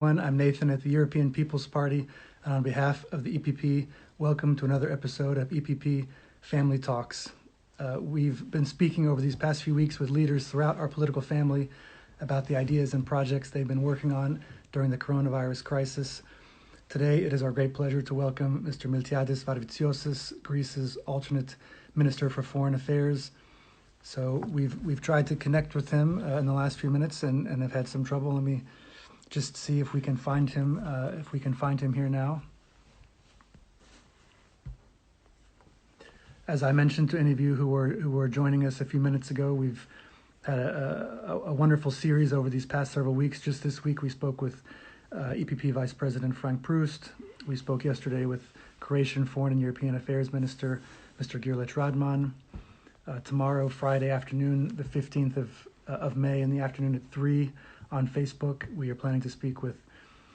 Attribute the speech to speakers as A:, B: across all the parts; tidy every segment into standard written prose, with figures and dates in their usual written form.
A: I'm Nathan at the European People's Party, and on behalf of the EPP, welcome to another episode of EPP Family Talks. We've been speaking over these past few weeks with leaders throughout our political family about the ideas and projects they've been working on during the coronavirus crisis. Today, it is our great pleasure to welcome Mr. Miltiadis Varvitsiotis, Greece's alternate Minister for Foreign Affairs. So we've tried to connect with him in the last few minutes and have had some trouble. Let me just see if we can find him. If we can find him here now. As I mentioned to any of you who were joining us a few minutes ago, we've had a wonderful series over these past several weeks. Just this week, we spoke with EPP Vice President Frank Proust. We spoke yesterday with Croatian Foreign and European Affairs Minister Mr. Girlic Radman. Tomorrow, Friday afternoon, the 15th of May, in the afternoon at 3 on Facebook, we are planning to speak with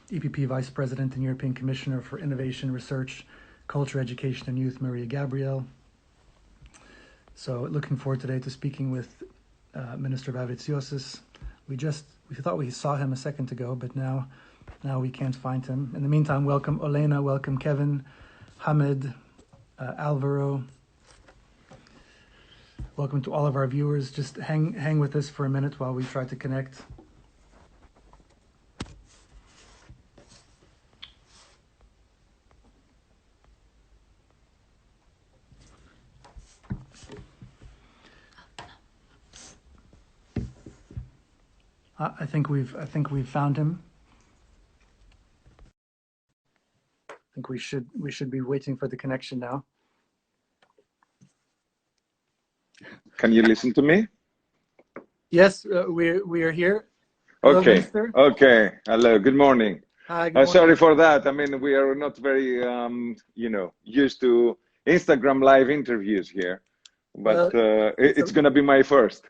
A: EPP Vice President and European Commissioner for Innovation, Research, Culture, Education and Youth, Maria Gabriel. So looking forward today to speaking with Minister Varvitsiotis. We thought we saw him a second ago, but now we can't find him. In the meantime, welcome Olena, welcome Kevin, Hamid, Alvaro. Welcome to all of our viewers. Just hang with us for a minute while we try to connect. I think we've found him. I think we should be waiting for the connection now.
B: Can you listen to me?
A: Yes, we are here. Hello,
B: Okay.
A: Minister.
B: Okay. Hello. Good morning.
A: Hi. Good morning.
B: Sorry for that. I mean, we are not very, used to Instagram live interviews here, but it's going to be my first.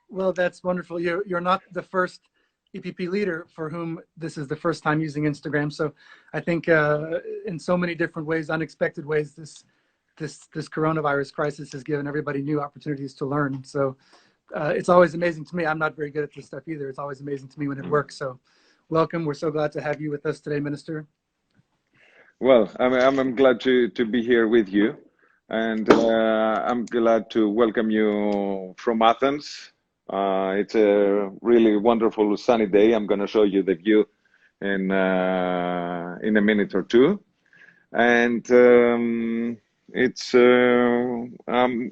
A: Well, that's wonderful. You're not the first EPP leader for whom this is the first time using Instagram. So I think in so many different ways, unexpected ways, this coronavirus crisis has given everybody new opportunities to learn. So it's always amazing to me. I'm not very good at this stuff either. It's always amazing to me when it works. So welcome. We're so glad to have you with us today, Minister.
B: Well, I'm glad to be here with you, and I'm glad to welcome you from Athens. It's a really wonderful sunny day. I'm going to show you the view in a minute or two, and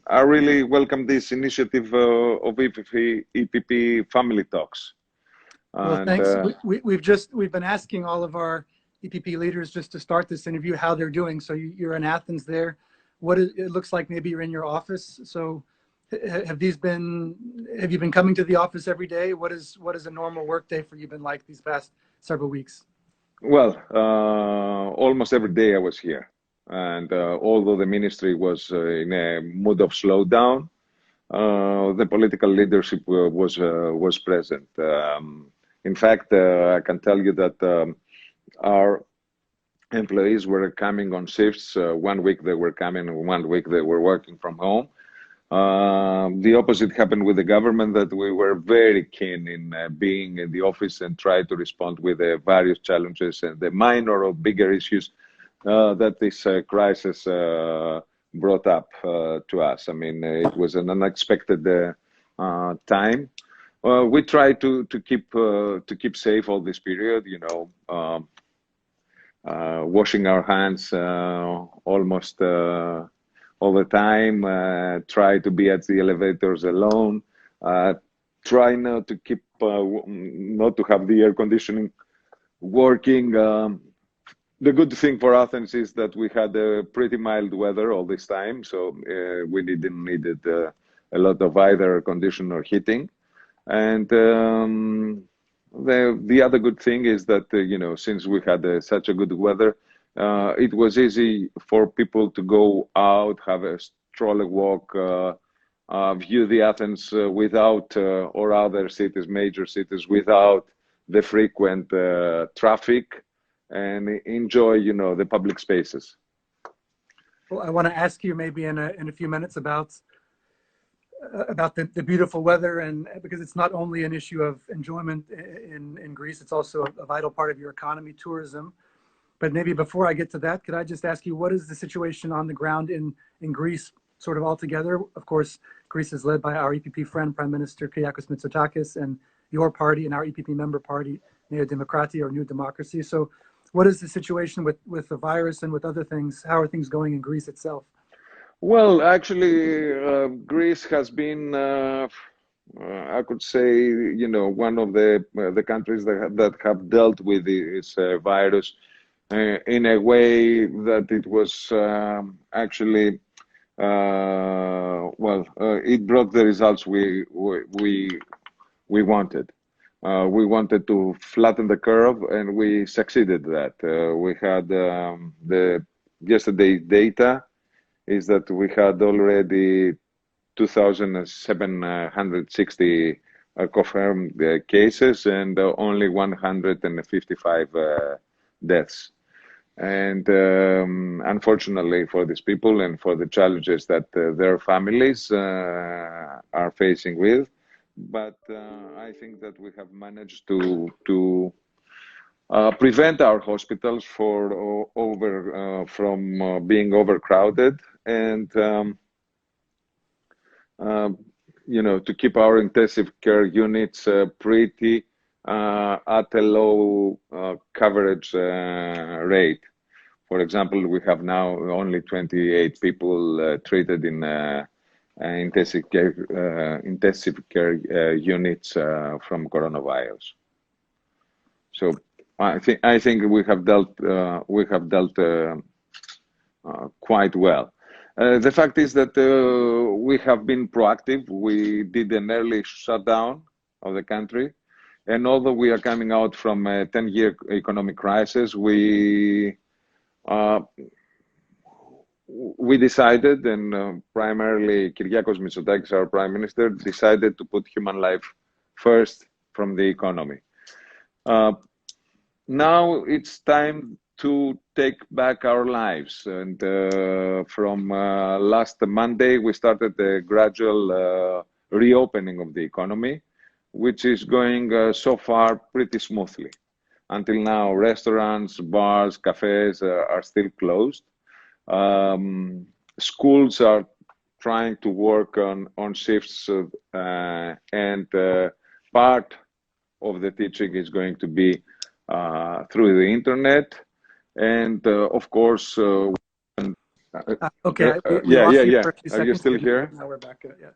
B: I really welcome this initiative of EPP Family Talks.
A: Well, thanks. We've been asking all of our EPP leaders just to start this interview how they're doing. So you're in Athens there. It looks like maybe you're in your office. So have you been coming to the office every day? What is a normal work day for you been like these past several weeks?
B: Well, almost every day I was here. And although the ministry was in a mood of slowdown, the political leadership was present. In fact, I can tell you that our employees were coming on shifts. 1 week they were coming, 1 week they were working from home. The opposite happened with the government, that we were very keen in being in the office and try to respond with the various challenges and the minor or bigger issues that this crisis brought up to us. I mean, it was an unexpected time. We try to keep safe all this period. Washing our hands almost all the time. Try to be at the elevators alone. Try not to have the air conditioning working. The good thing for Athens is that we had a pretty mild weather all this time, so we didn't need a lot of either air conditioning or heating. And the other good thing is that since we had such a good weather, it was easy for people to go out, have a stroll walk, view the Athens without or other cities, major cities, without the frequent traffic, and enjoy, the public spaces.
A: Well, I want to ask you maybe in a few minutes about about the beautiful weather, and because it's not only an issue of enjoyment in Greece, it's also a vital part of your economy, tourism. But maybe before I get to that, could I just ask you, what is the situation on the ground in Greece sort of altogether? Of course, Greece is led by our EPP friend, Prime Minister Kyriakos Mitsotakis, and your party and our EPP member party, Nea Demokrati, or New Democracy. So what is the situation with the virus and with other things? How are things going in Greece itself?
B: Well, actually, Greece has been, I could say, one of the countries that have dealt with this virus in a way that it was actually, it brought the results we wanted. We wanted to flatten the curve, and we succeeded that. We had the yesterday data is that we had already 2,760 confirmed cases and only 155 deaths. And unfortunately for these people and for the challenges that their families are facing with, but I think that we have managed to prevent our hospitals from being overcrowded, and to keep our intensive care units pretty at a low coverage rate. For example, we have now only 28 people treated in intensive care units from coronavirus. So I think we have dealt quite well. The fact is that we have been proactive. We did an early shutdown of the country, and although we are coming out from a 10-year economic crisis, we decided, and primarily Kyriakos Mitsotakis, our Prime Minister, decided to put human life first from the economy. Now it's time to take back our lives, and from last Monday we started a gradual reopening of the economy, which is going so far pretty smoothly. Until now, restaurants, bars, cafes are still closed. Schools are trying to work on shifts, and part of the teaching is going to be through the internet, and of course.
A: Okay.
B: Yeah.
A: Are
B: you still here?
A: Now we're back. Yeah.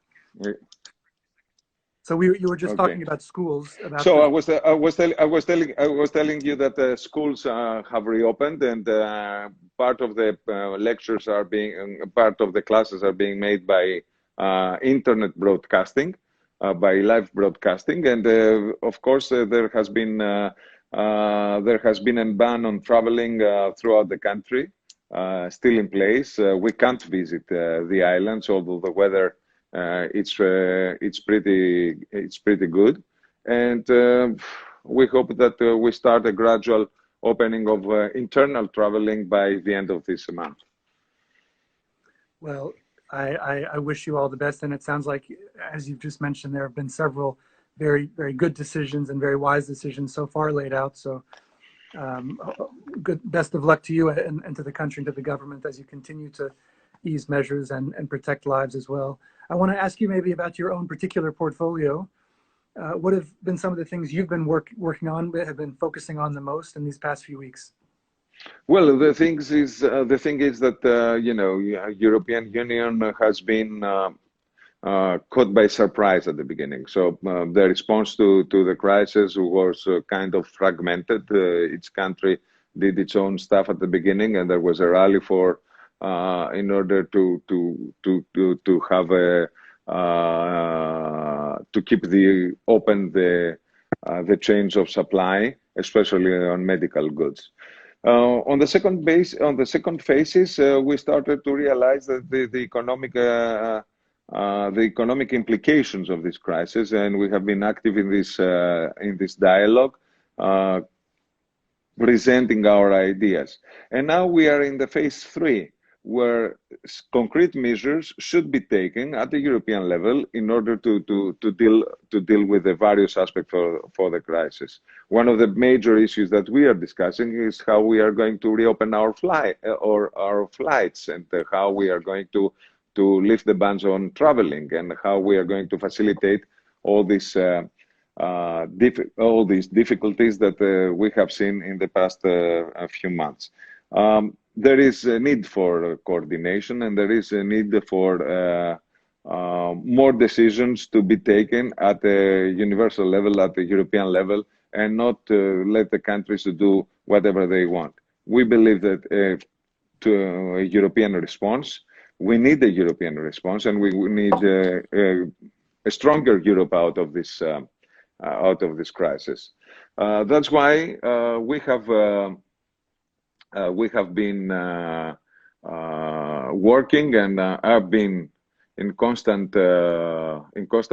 A: So you were just talking about schools.
B: So I was telling you that schools have reopened, and part of the lectures are being, part of the classes are being made by internet broadcasting, by live broadcasting, and of course there has been a ban on traveling throughout the country, still in place. We can't visit the islands, although the weather it's pretty good, and we hope that we start a gradual opening of internal traveling by the end of this month.
A: Well, I wish you all the best, and it sounds like, as you've just mentioned, there have been several very, very good decisions and very wise decisions so far laid out. So best of luck to you and to the country and to the government as you continue to ease measures and protect lives as well. I want to ask you maybe about your own particular portfolio. What have been some of the things you've been working on, have been focusing on the most in these past few weeks?
B: Well, the thing is that European Union has been caught by surprise at the beginning. So the response to the crisis was kind of fragmented. Each country did its own stuff at the beginning, and there was a rally for in order to have to keep open the chains of supply, especially on medical goods. On the second phases, we started to realize that the economic implications of this crisis, and we have been active in this dialogue, presenting our ideas. And now we are in the phase 3, where concrete measures should be taken at the European level in order to deal with the various aspects for the crisis. One of the major issues that we are discussing is how we are going to reopen our flights, and how we are going to lift the bans on traveling, and how we are going to facilitate all these difficulties that we have seen in the past few months. There is a need for coordination, and there is a need for more decisions to be taken at the universal level, at the European level, and not let the countries do whatever they want. We believe that to a European response, we need a European response, and we need a stronger Europe out of this crisis. That's why we have been working, and I've been in constant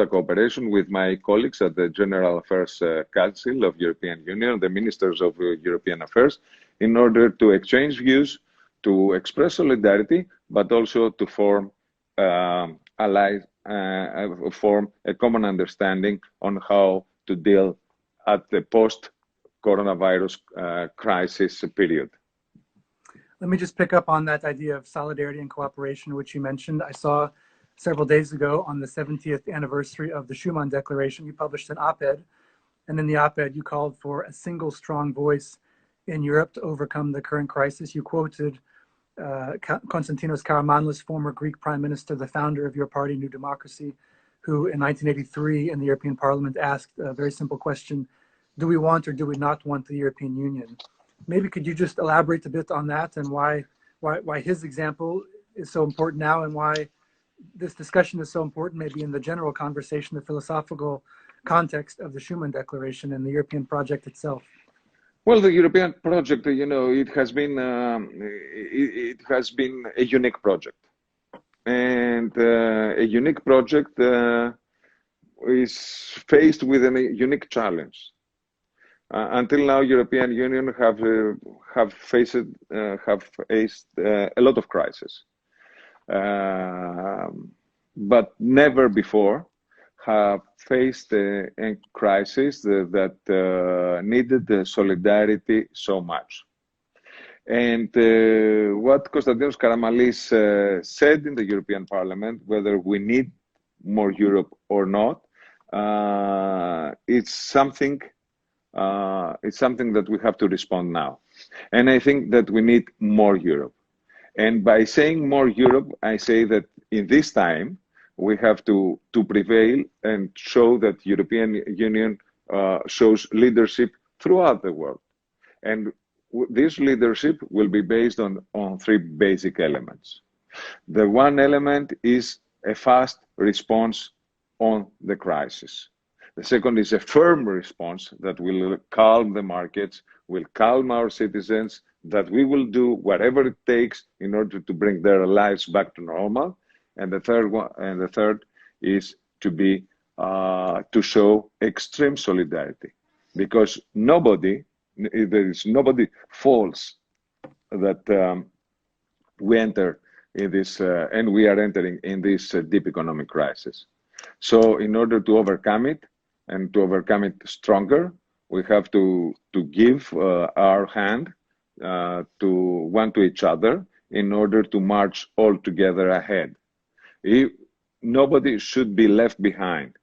B: cooperation with my colleagues at the General Affairs Council of European Union, the Ministers of European Affairs, in order to exchange views, to express solidarity, but also to form allies, form a common understanding on how to deal at the post-coronavirus crisis period.
A: Let me just pick up on that idea of solidarity and cooperation, which you mentioned. I saw several days ago, on the 70th anniversary of the Schuman Declaration, you published an op-ed, and in the op-ed you called for a single strong voice in Europe to overcome the current crisis. You quoted Konstantinos Karamanlis, former Greek Prime Minister, the founder of your party, New Democracy, who in 1983 in the European Parliament asked a very simple question: do we want or do we not want the European Union? Maybe could you just elaborate a bit on that, and why his example is so important now, and why this discussion is so important maybe in the general conversation, the philosophical context of the Schuman Declaration and the European project itself?
B: Well, the European project, it has been a unique project, and a unique project is faced with a unique challenge. Until now, European Union have faced a lot of crises, but never before have faced a crisis that needed solidarity so much. And what Konstantinos Karamanlis said in the European Parliament, whether we need more Europe or not, it's something that we have to respond now. And I think that we need more Europe. And by saying more Europe, I say that in this time, we have to prevail and show that European Union shows leadership throughout the world. And this leadership will be based on three basic elements. The one element is a fast response on the crisis. The second is a firm response that will calm the markets, will calm our citizens, that we will do whatever it takes in order to bring their lives back to normal. And the third is to show extreme solidarity, because nobody false that we enter in this, and we are entering in this deep economic crisis. So in order to overcome it, and to overcome it stronger, we have to give our hand to each other in order to march all together ahead. Nobody should be left behind,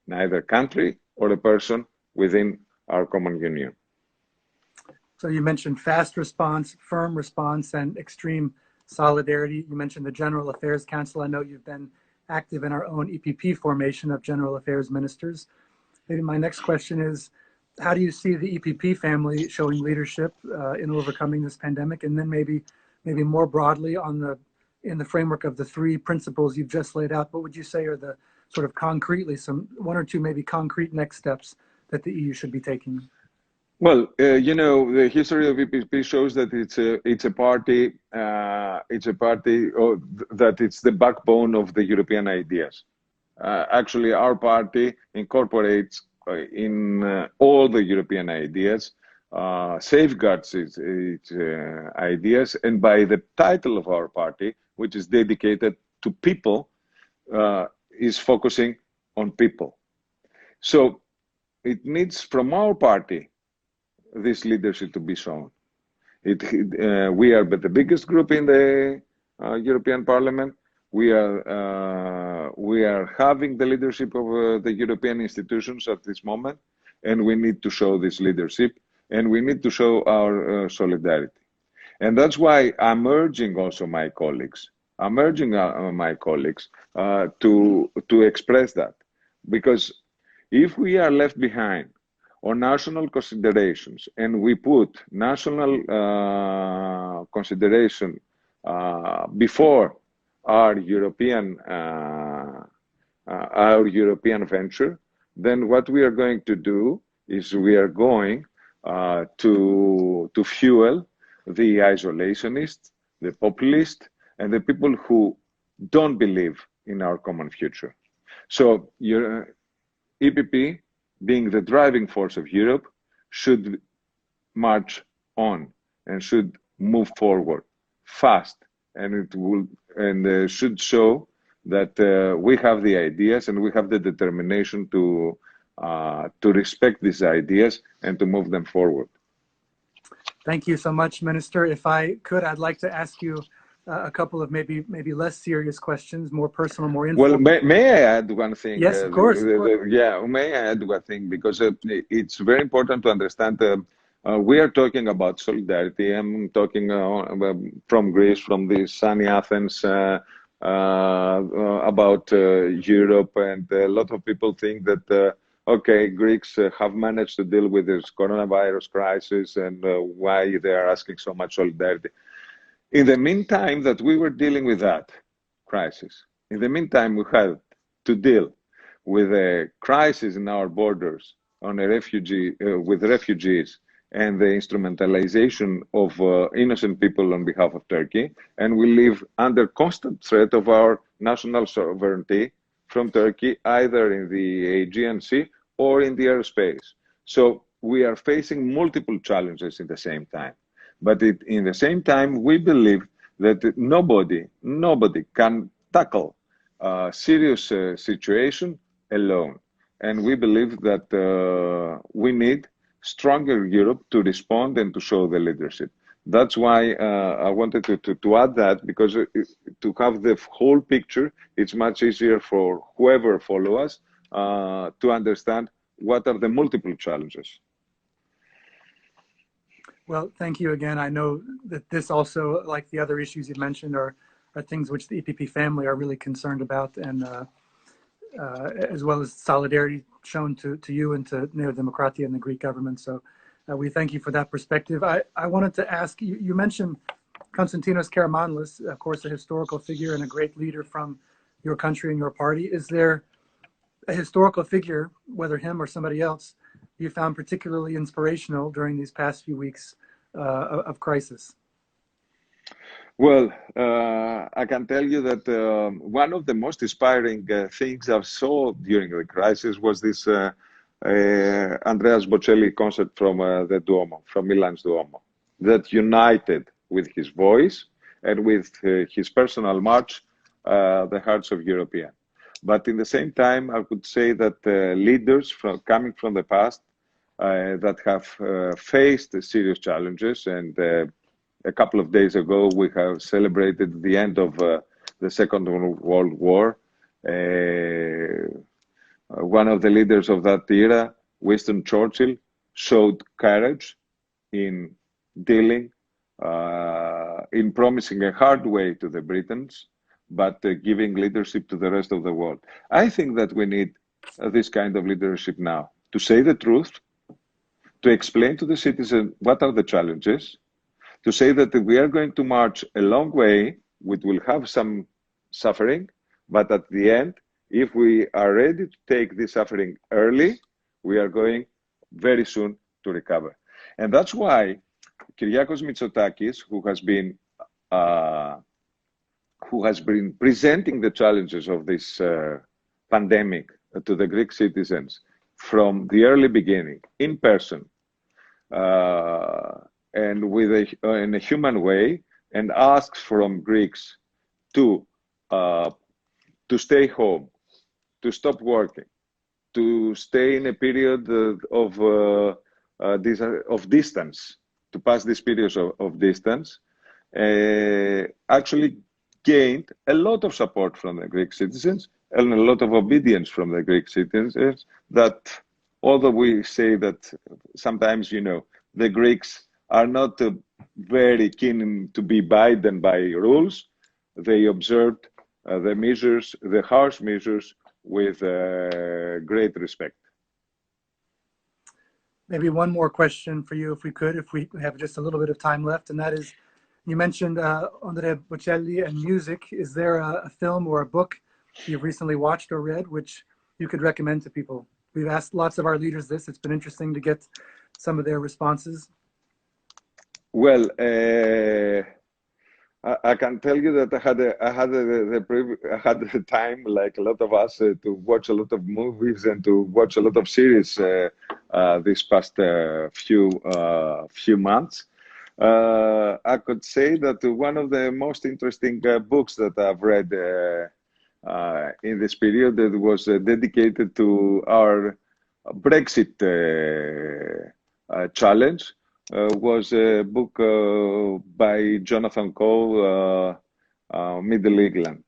B: neither country or a person within our common union.
A: So you mentioned fast response, firm response, and extreme solidarity. You mentioned the General Affairs Council. I know you've been active in our own EPP formation of General Affairs Ministers. Maybe my next question is, how do you see the EPP family showing leadership in overcoming this pandemic? And then maybe more broadly in the framework of the three principles you've just laid out, what would you say are the sort of concretely, one or two maybe concrete next steps that the EU should be taking?
B: Well, the history of EPP shows that it's a party that it's the backbone of the European ideas. Actually, our party incorporates in all the European ideas safeguards its ideas, and by the title of our party, which is dedicated to people, is focusing on people. So it needs from our party this leadership to be shown. We are the biggest group in the European Parliament. We are having the leadership of the European institutions at this moment, and we need to show this leadership, and we need to show our solidarity. And that's why I'm urging also my colleagues. I'm urging my colleagues to express that, because if we are left behind on national considerations, and we put national consideration before our European venture, then what we are going to do is we are going to fuel the isolationists, the populists, and the people who don't believe in our common future. So your EPP, being the driving force of Europe, should march on and should move forward fast, and should show that we have the ideas and we have the determination to respect these ideas and to move them forward.
A: Thank you so much, Minister. If I could, I'd like to ask you a couple of maybe less serious questions, more personal, more informal.
B: Well, may I add one thing?
A: Yes, of course.
B: Yeah, may I add one thing? Because it's very important to understand we are talking about solidarity. I'm talking from Greece, from the sunny Athens, about Europe, and a lot of people think that okay, Greeks have managed to deal with this coronavirus crisis, and why they are asking so much solidarity. In the meantime that we were dealing with that crisis, in the meantime we had to deal with a crisis in our borders on a with refugees, and the instrumentalization of innocent people on behalf of Turkey, and we live under constant threat of our national sovereignty from Turkey, either in the Aegean Sea or in the airspace. So we are facing multiple challenges at the same time. But in the same time, we believe that nobody can tackle a serious situation alone. And we believe that we need stronger Europe to respond and to show the leadership. That's why I wanted to add that, because to have the whole picture, it's much easier for whoever follows us to understand what are the multiple challenges.
A: Well, thank you again. I know that this also, like the other issues you mentioned, are things which the EPP family are really concerned about, and as well as solidarity shown to you and to Neo Demokratia and the Greek government. So we thank you for that perspective. I wanted to ask, you mentioned Konstantinos Karamanlis, of course, a historical figure and a great leader from your country and your party. Is there a historical figure, whether him or somebody else, you found particularly inspirational during these past few weeks of crisis?
B: Well, I can tell you that one of the most inspiring things I saw during the crisis was this Andreas Bocelli concert from the Duomo, from Milan's Duomo, that united with his voice and with his personal march the hearts of Europeans. But in the same time, I would say that leaders coming from the past that have faced serious challenges, and a couple of days ago we have celebrated the end of the Second World War. One of the leaders of that era, Winston Churchill, showed courage in dealing, in promising a hard way to the Britons, but giving leadership to the rest of the world. I think that we need this kind of leadership now, to say the truth, to explain to the citizen what are the challenges, to say that we are going to march a long way, which will have some suffering, but at the end, if we are ready to take this suffering early, we are going very soon to recover. And that's why Kyriakos Mitsotakis, who has been presenting the challenges of this pandemic to the Greek citizens from the early beginning, in person, and in a human way, and asks from Greeks to uh, stay home, to stop working, to stay in a period of distance, to pass this period of distance, actually gained a lot of support from the Greek citizens and a lot of obedience from the Greek citizens. That although we say that sometimes, the Greeks are not very keen to be binded by rules, they observed the harsh measures with great respect.
A: Maybe one more question for you, if we have just a little bit of time left, and that is, you mentioned Andrea Bocelli and music. Is there a film or a book you've recently watched or read which you could recommend to people? We've asked lots of our leaders this. It's been interesting to get some of their responses.
B: Well, I can tell you that I had the time, like a lot of us, to watch a lot of movies and to watch a lot of series this past few months. I could say that one of the most interesting books that I've read in this period that was dedicated to our Brexit challenge was a book by Jonathan Coe, Middle England.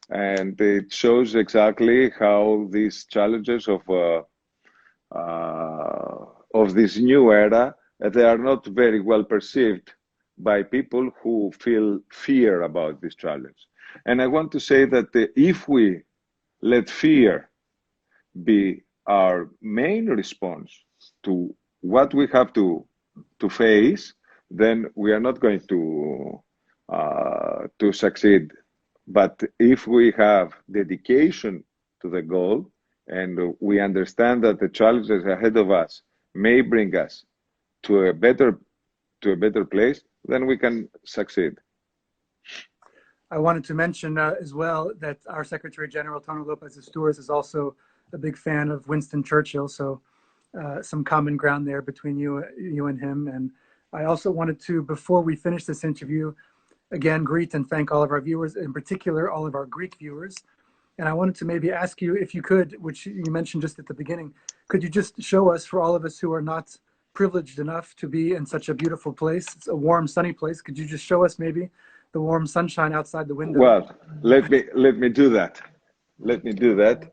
B: And it shows exactly how these challenges of this new era, they are not very well perceived by people who feel fear about this challenge. And I want to say that if we let fear be our main response to what we have to face, then we are not going to succeed. But if we have dedication to the goal and we understand that the challenges ahead of us may bring us to a better place, then we can succeed.
A: I wanted to mention as well that our Secretary General, Tony Lopez Asturias, is also a big fan of Winston Churchill. So some common ground there between you and him. And I also wanted to, before we finish this interview, again, greet and thank all of our viewers, in particular, all of our Greek viewers. And I wanted to maybe ask you, if you could, which you mentioned just at the beginning, could you just show us, for all of us who are not privileged enough to be in such a beautiful place, it's a warm, sunny place, could you just show us maybe the warm sunshine outside the window?
B: Well, let me do that. Let me do that.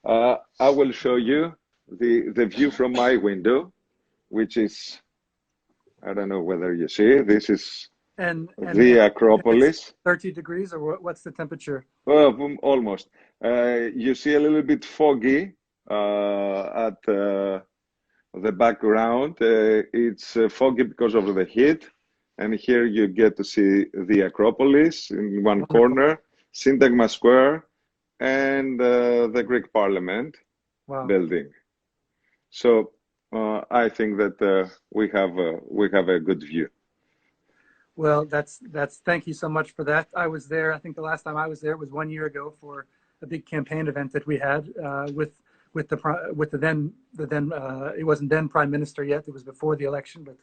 B: I will show you the view from my window, which is, I don't know whether you see, this is the Acropolis.
A: 30 degrees, or what's the temperature?
B: Almost. You see a little bit foggy at the background. It's foggy because of the heat. And here you get to see the Acropolis in one corner, Syntagma Square, and the Greek Parliament building. So I think that we have a good view.
A: Well, that's thank you so much for that. I was there. I think the last time I was there was 1 year ago for a big campaign event that we had with the then it wasn't then Prime Minister yet. It was before the election, but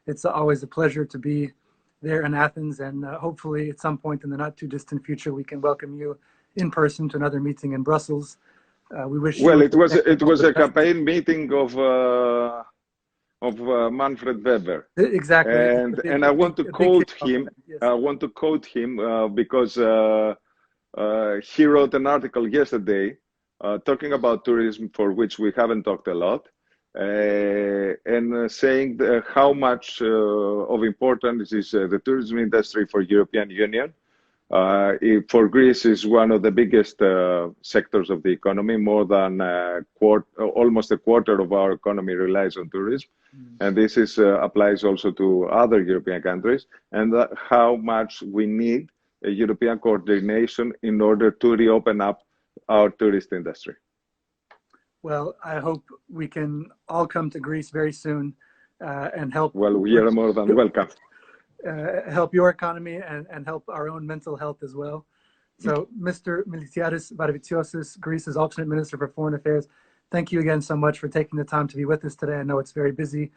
A: it's always a pleasure to be there in Athens, and hopefully at some point in the not too distant future we can welcome you in person to another meeting in Brussels. We wish.
B: Well, it was a campaign meeting of Manfred Weber.
A: Exactly.
B: And I want to quote him. Yes. I want to quote him because he wrote an article yesterday talking about tourism, for which we haven't talked a lot, and saying how much of importance is the tourism industry for European Union. For Greece is one of the biggest sectors of the economy. More than almost a quarter of our economy relies on tourism. And this applies also to other European countries, and how much we need a European coordination in order to reopen up our tourist industry.
A: Well, I hope we can all come to Greece very soon and help.
B: Well, we are more than welcome.
A: Help your economy and help our own mental health as well. So, Mr. Miltiadis Varvitsiotis, Greece's alternate Minister for Foreign Affairs, thank you again so much for taking the time to be with us today. I know it's very busy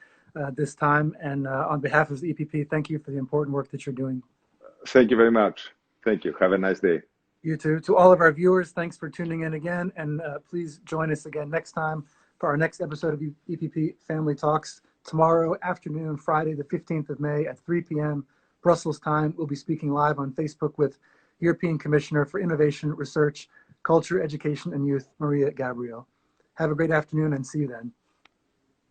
A: this time. And on behalf of the EPP, thank you for the important work that you're doing.
B: Thank you very much. Thank you. Have a nice day.
A: You too. To all of our viewers, thanks for tuning in again. And please join us again next time for our next episode of EPP Family Talks. Tomorrow afternoon, Friday, the 15th of May at 3 p.m. Brussels time. We'll be speaking live on Facebook with European Commissioner for Innovation, Research, Culture, Education, and Youth, Maria Gabriel. Have a great afternoon and see you then.